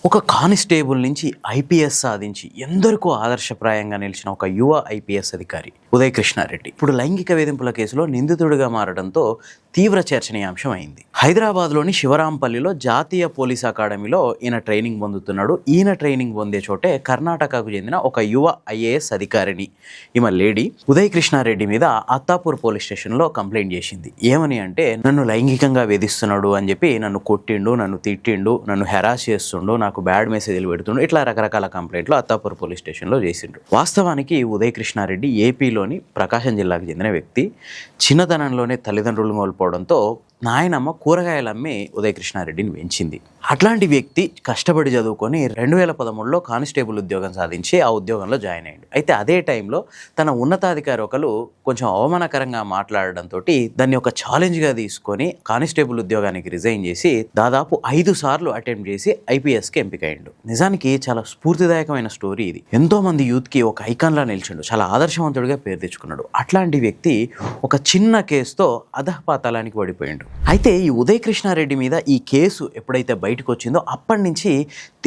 ఒక కానిస్టేబుల్ నుంచి ఐపీఎస్ సాధించి ఎందరికో ఆదర్శప్రాయంగా నిలిచిన ఒక యువ ఐపీఎస్ అధికారి ఉదయ్ కృష్ణారెడ్డి ఇప్పుడు లైంగిక వేధింపుల కేసులో నిందితుడిగా మారడంతో తీవ్ర చర్చనీయాంశం అయింది. హైదరాబాద్లోని శివరాంపల్లిలో జాతీయ పోలీస్ అకాడమీలో ఈయన ట్రైనింగ్ పొందుతున్నాడు. ఈయన ట్రైనింగ్ పొందే చోటే కర్ణాటకకు చెందిన ఒక యువ ఐఏఎస్ అధికారిని ఈమె లేడీ ఉదయ్ కృష్ణారెడ్డి మీద అత్తాపూర్ పోలీస్ స్టేషన్లో కంప్లైంట్ చేసింది. ఏమని అంటే, నన్ను లైంగికంగా వేధిస్తున్నాడు అని చెప్పి నన్ను కొట్టిండు, నన్ను తిట్టిండు, నన్ను హెరాస్ చేస్తుండు, నాకు బ్యాడ్ మెసేజ్లు పెడుతుండు, ఇట్లా రకరకాల కంప్లైంట్లు అత్తాపూర్ పోలీస్ స్టేషన్లో చేసిండు. వాస్తవానికి ఉదయ్ కృష్ణారెడ్డి ఏపీలోని ప్రకాశం జిల్లాకు చెందిన వ్యక్తి. చిన్నతనంలోనే తల్లిదండ్రులు కోల్పోవడంతో నాయనమ్మ కూరగాయలు అమ్మి ఉదయ్ కృష్ణారెడ్డిని పెంచింది. అట్లాంటి వ్యక్తి కష్టపడి చదువుకొని 2013లో కానిస్టేబుల్ ఉద్యోగం సాధించి ఆ ఉద్యోగంలో జాయిన్ అయ్యాడు. అయితే అదే టైంలో తన ఉన్నతాధికారి ఒకరు కొంచెం అవమానకరంగా మాట్లాడడంతో దాన్ని ఒక ఛాలెంజ్గా తీసుకొని కానిస్టేబుల్ ఉద్యోగానికి రిజైన్ చేసి దాదాపు 5 సార్లు అటెంప్ట్ చేసి ఐపీఎస్కి ఎంపికయ్యాడు. నిజానికి చాలా స్ఫూర్తిదాయకమైన స్టోరీ ఇది. ఎంతో మంది యూత్కి ఒక ఐకాన్లా నిలిచిండు, చాలా ఆదర్శవంతుడిగా పేరు తెచ్చుకున్నాడు. అట్లాంటి వ్యక్తి ఒక చిన్న కేసుతో అధఃపాతాళానికి పడిపోయాడు. అయితే ఈ ఉదయ్ కృష్ణారెడ్డి మీద ఈ కేసు ఎప్పుడైతే బయటకు వచ్చిందో అప్పటి నుంచి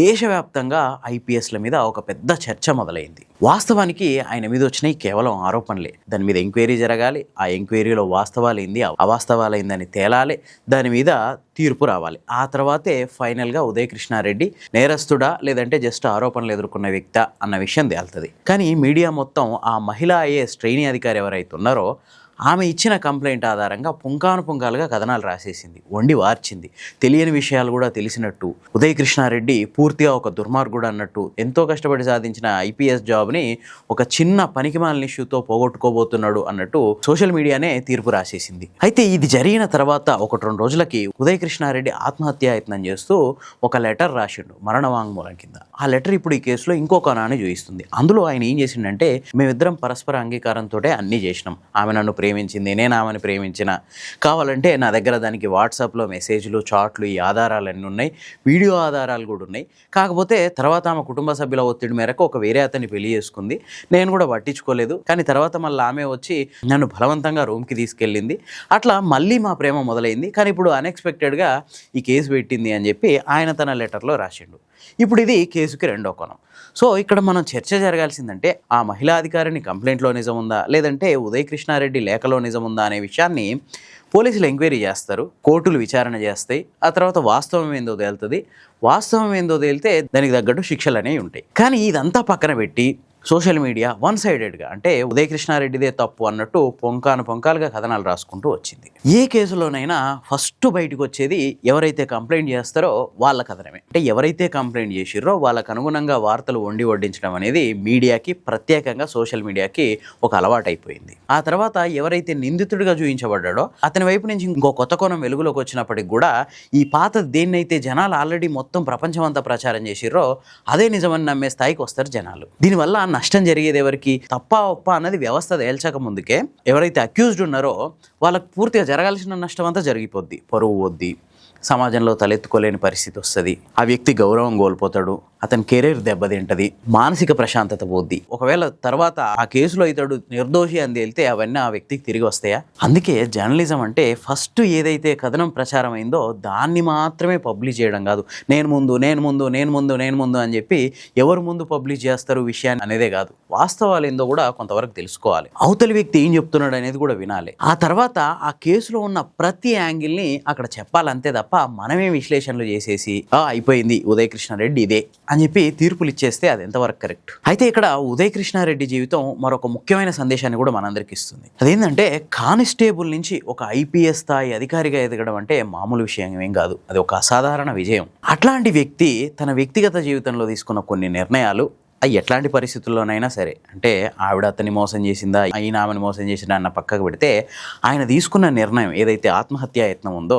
దేశవ్యాప్తంగా ఐపీఎస్ల మీద ఒక పెద్ద చర్చ మొదలైంది. వాస్తవానికి ఆయన మీద వచ్చినాయి కేవలం ఆరోపణలే. దాని మీద ఎంక్వైరీ జరగాలి, ఆ ఎంక్వైరీలో వాస్తవాలు ఏంది అవాస్తవాలు ఏందని తేలాలి, దాని మీద తీర్పు రావాలి. ఆ తర్వాతే ఫైనల్గా ఉదయ్ కృష్ణారెడ్డి నేరస్తుడా లేదంటే జస్ట్ ఆరోపణలు ఎదుర్కొన్న వ్యక్తా అన్న విషయం తేలుతుంది. కానీ మీడియా మొత్తం ఆ మహిళా ఐఏఎస్ ట్రైనీ అధికారి ఎవరైతే ఉన్నారో ఆమె ఇచ్చిన కంప్లైంట్ ఆధారంగా పుంకానుపుంకాలుగా కథనాలు రాసేసింది, వండి వార్చింది. తెలియని విషయాలు కూడా తెలిసినట్టు, ఉదయ్ కృష్ణారెడ్డి పూర్తిగా ఒక దుర్మార్గుడు అన్నట్టు, ఎంతో కష్టపడి సాధించిన ఐపీఎస్ జాబ్ని ఒక చిన్న పనికిమాలిన ఇష్యూతో పోగొట్టుకోబోతున్నాడు అన్నట్టు సోషల్ మీడియానే తీర్పు రాసేసింది. అయితే ఇది జరిగిన తర్వాత 1-2 రోజులకి ఉదయ్ కృష్ణారెడ్డి ఆత్మహత్యాయత్నం చేస్తూ ఒక లెటర్ రాసిండు మరణ వాంగ్మూలం కింద. ఆ లెటర్ ఇప్పుడు ఈ కేసులో ఇంకో కోణాన్ని చూపిస్తుంది. అందులో ఆయన ఏం చేసిండంటే, మేమిద్దరం పరస్పర అంగీకారంతో అన్నీ చేసినాం, ఆమె నన్ను ప్రేమించింది, నేను ఆమెను ప్రేమించిన, కావాలంటే నా దగ్గర దానికి వాట్సాప్లో మెసేజ్లు, చాట్లు, ఈ ఆధారాలన్నీ ఉన్నాయి, వీడియో ఆధారాలు కూడా ఉన్నాయి. కాకపోతే తర్వాత ఆమె కుటుంబ సభ్యుల ఒత్తిడి మేరకు ఒక వేరే అతన్ని పెళ్లి చేసుకుంది, నేను కూడా పట్టించుకోలేదు. కానీ తర్వాత మళ్ళీ ఆమె వచ్చి నన్ను బలవంతంగా రూమ్కి తీసుకెళ్ళింది, అట్లా మళ్ళీ మా ప్రేమ మొదలైంది. కానీ ఇప్పుడు అన్ఎక్స్పెక్టెడ్గా ఈ కేసు పెట్టింది అని చెప్పి ఆయన తన లెటర్లో రాసిండు. ఇప్పుడు ఇది కేసుకి రెండో కోణం. సో ఇక్కడ మనం చర్చ జరగాల్సిందంటే, ఆ మహిళా అధికారిని కంప్లైంట్లో నిజం ఉందా లేదంటే ఉదయ్ కృష్ణారెడ్డి లేఖలో నిజం ఉందా అనే విషయాన్ని పోలీసులు ఎంక్వైరీ చేస్తారు, కోర్టులు విచారణ చేస్తాయి. ఆ తర్వాత వాస్తవం ఏందో తేలుతుంది. వాస్తవం ఏందో తేలితే దానికి తగ్గట్టు శిక్షలు అనేవి ఉంటాయి. కానీ ఇదంతా పక్కన పెట్టి సోషల్ మీడియా వన్ సైడెడ్గా, అంటే ఉదయ్ కృష్ణారెడ్డిదే తప్పు అన్నట్టు పొంకాలుగా కథనాలు రాసుకుంటూ వచ్చింది. ఏ కేసులోనైనా ఫస్ట్ బయటకు వచ్చేది ఎవరైతే కంప్లైంట్ చేస్తారో వాళ్ళ కథనమే. అంటే ఎవరైతే కంప్లైంట్ చేసిర్రో వాళ్ళకు అనుగుణంగా వార్తలు వడ్డించడం అనేది మీడియాకి, ప్రత్యేకంగా సోషల్ మీడియాకి ఒక అలవాటు అయిపోయింది. ఆ తర్వాత ఎవరైతే నిందితుడిగా చూపించబడ్డాడో అతని వైపు నుంచి ఇంకో కొత్త కోణం వెలుగులోకి వచ్చినప్పటికి కూడా ఈ పాత దేన్నైతే జనాలు ఆల్రెడీ మొత్తం ప్రపంచం అంతా ప్రచారం చేసిర్రో అదే నిజమని నమ్మే స్థాయికి వస్తారు జనాలు. దీనివల్ల నష్టం జరిగేది ఎవరికి? తప్ప ఒప్ప అన్నది వ్యవస్థ తేల్చక ముందుకే ఎవరైతే అక్యూజ్డ్ ఉన్నారో వాళ్ళకు పూర్తిగా జరగాల్సిన నష్టం అంతా జరిగిపోద్ది. పరువు వద్ది, సమాజంలో తలెత్తుకోలేని పరిస్థితి వస్తుంది, ఆ వ్యక్తి గౌరవం కోల్పోతాడు, అతని కెరీర్ దెబ్బతింటది, మానసిక ప్రశాంతత పోద్ది. ఒకవేళ తర్వాత ఆ కేసులో ఇతడు నిర్దోషి అని తేలితే అవన్నీ ఆ వ్యక్తికి తిరిగి వస్తాయా? అందుకే జర్నలిజం అంటే ఫస్ట్ ఏదైతే కథనం ప్రచారం అయిందో దాన్ని మాత్రమే పబ్లిష్ చేయడం కాదు. నేను ముందు అని చెప్పి ఎవరు ముందు పబ్లిష్ చేస్తారు విషయాన్ని అనేదే కాదు, వాస్తవాలు ఏందో కూడా కొంతవరకు తెలుసుకోవాలి. అవతలి వ్యక్తి ఏం చెప్తున్నాడు అనేది కూడా వినాలి. ఆ తర్వాత ఆ కేసులో ఉన్న ప్రతి యాంగిల్ని అక్కడ చెప్పాలంతే తప్ప మనమే విశ్లేషణలు చేసేసి అయిపోయింది ఉదయ్ కృష్ణారెడ్డి ఇదే అని చెప్పి తీర్పులు ఇచ్చేస్తే అది ఎంతవరకు కరెక్ట్? అయితే ఇక్కడ ఉదయ్ కృష్ణారెడ్డి జీవితం మరొక ముఖ్యమైన సందేశాన్ని కూడా మనందరికి ఇస్తుంది. అదేంటంటే, కానిస్టేబుల్ నుంచి ఒక ఐపీఎస్ స్థాయి అధికారిగా ఎదగడం అంటే మామూలు విషయం ఏం కాదు, అది ఒక అసాధారణ విజయం. అట్లాంటి వ్యక్తి తన వ్యక్తిగత జీవితంలో తీసుకున్న కొన్ని నిర్ణయాలు అవి ఎట్లాంటి పరిస్థితుల్లోనైనా సరే, అంటే ఆవిడ అతన్ని మోసం చేసిందా, ఆయన ఆమెను మోసం చేసిందా అన్న పక్కకు పెడితే, ఆయన తీసుకున్న నిర్ణయం ఏదైతే ఆత్మహత్యాయత్నం ఉందో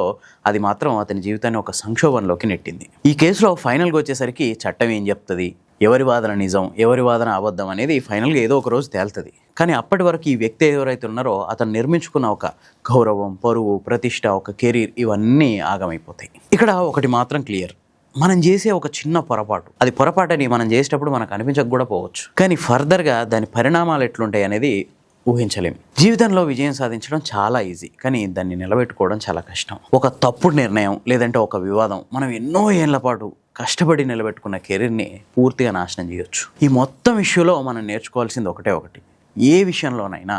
అది మాత్రం అతని జీవితాన్ని ఒక సంక్షోభంలోకి నెట్టింది. ఈ కేసులో ఫైనల్గా వచ్చేసరికి చట్టం ఏం చెప్తుంది, ఎవరి వాదన నిజం, ఎవరి వాదన అబద్ధం అనేది ఫైనల్గా ఏదో ఒక రోజు తేలుతుంది. కానీ అప్పటి వరకు ఈ వ్యక్తి ఎవరైతే ఉన్నారో అతను నిర్మించుకున్న ఒక గౌరవం, పరువు, ప్రతిష్ట, ఒక కెరీర్, ఇవన్నీ ఆగమైపోతాయి. ఇక్కడ ఒకటి మాత్రం క్లియర్, మనం చేసే ఒక చిన్న పొరపాటు, అది పొరపాటని మనం చేసేటప్పుడు మనకు అనిపించక కూడా పోవచ్చు, కానీ ఫర్దర్గా దాని పరిణామాలు ఎట్లుంటాయి అనేది ఊహించలేం. జీవితంలో విజయం సాధించడం చాలా ఈజీ, కానీ దాన్ని నిలబెట్టుకోవడం చాలా కష్టం. ఒక తప్పుడు నిర్ణయం లేదంటే ఒక వివాదం మనం ఎన్నో ఏళ్ల పాటు కష్టపడి నిలబెట్టుకున్న కెరీర్ని పూర్తిగా నాశనం చేయొచ్చు. ఈ మొత్తం ఇష్యూలో మనం నేర్చుకోవాల్సింది ఒకటి, ఏ విషయంలోనైనా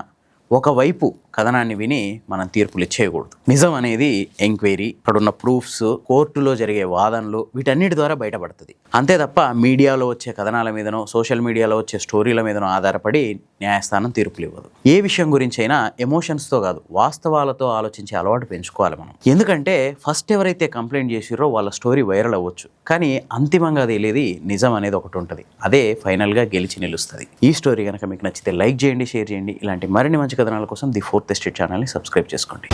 ఒకవైపు కథనాన్ని విని మనం తీర్పులు ఇచ్చేయకూడదు. నిజం అనేది ఎంక్వైరీ, అక్కడున్న ప్రూఫ్స్, కోర్టులో జరిగే వాదనలు, వీటన్నిటి ద్వారా బయటపడుతుంది. అంతే తప్ప మీడియాలో వచ్చే కథనాల మీదనో సోషల్ మీడియాలో వచ్చే స్టోరీల మీదనో ఆధారపడి న్యాయస్థానం తీర్పులు ఇవ్వదు. ఏ విషయం గురించి అయినా ఎమోషన్స్తో కాదు, వాస్తవాలతో ఆలోచించే అలవాటు పెంచుకోవాలి మనం. ఎందుకంటే ఫస్ట్ ఎవరైతే కంప్లైంట్ చేసిరో వాళ్ళ స్టోరీ వైరల్ అవ్వచ్చు, కానీ అంతిమంగా తెలియదు నిజం అనేది ఒకటి ఉంటుంది. అదే ఫైనల్గా గెలిచి నిలుస్తుంది. ఈ స్టోరీ కనుక మీకు నచ్చితే లైక్ చేయండి, షేర్ చేయండి. ఇలాంటి మరిన్ని మంచి కథనాల కోసం ది ఫోర్త్ ఎస్టేట్ ఛానల్ని సబ్స్క్రైబ్ చేసుకోండి.